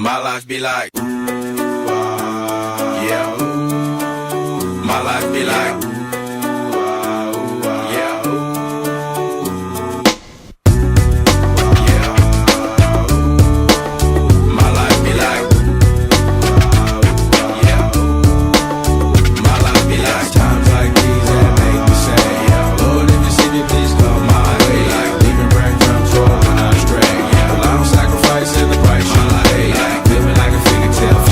My life be like, yeah. My life be like, yeah. My life be like, yeah. My life be like times like these that make me say, yeah. Lord, if you see me, please come my way. Like leaving breadcrumbs rolling on stray. Yeah, a lot of sacrifice in the price you pay. Like living like a figure tale.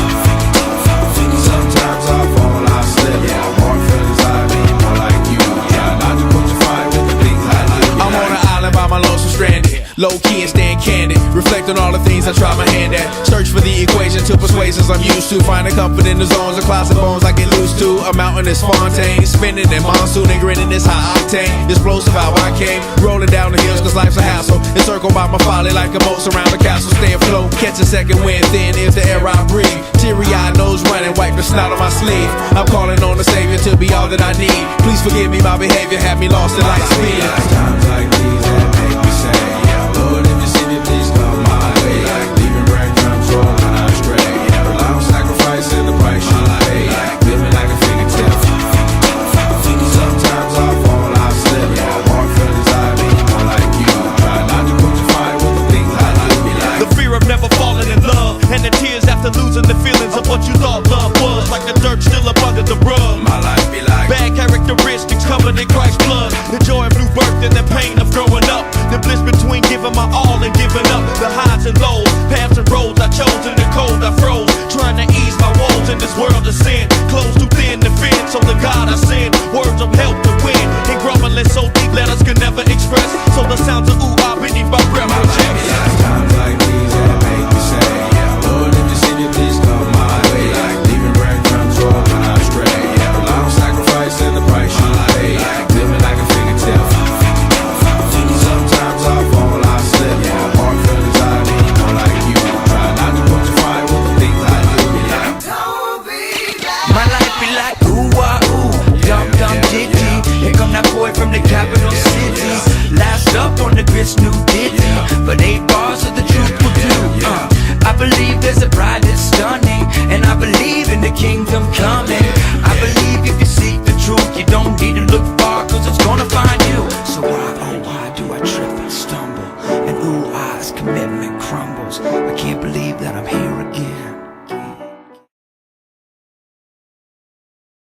Sometimes I fall, I slip. Yeah, more feelings I mean, more like you. Yeah, not to put your fight with the things I do. I'm on an island by my lonesome stranded. Low key and stand candid. Reflect on all the things I try my hand at. Search for the equation to persuasions I'm used to. Finding comfort in the zones of closet bones I get loose to. A mountain is Fontaine. Spinning in monsoon and grinning this high octane. Explosive how I came. Rolling down the hills cause life's a hassle. Encircled by my folly like a moat surround the castle. Stay afloat. Catch a second wind thin is the air I breathe. Teary-eyed nose running. Wipe the snot on my sleeve. I'm calling on the Savior to be all that I need. Please forgive me my behavior. Had me lost in light speed. Times like these that make me say, yeah, Lord, if you see me, please come my way. Like leaving breadcrumbs rolling on stray. Yeah, a lot of sacrifice in the price you pay. Like living like a figure tale. Sometimes I fall, I slip. Yeah, more feelings I mean, more like you. Try not to put your fight with the things I do. Be like the fear of never falling in love, and the tears after losing the feelings of what you thought love was. Like the dirt still up under the rug. my life be like Bad characteristics covered in Christ's blood. The joy of new birth and the pain of growing up. The bliss between giving my all and giving up. The highs and lows, paths and roads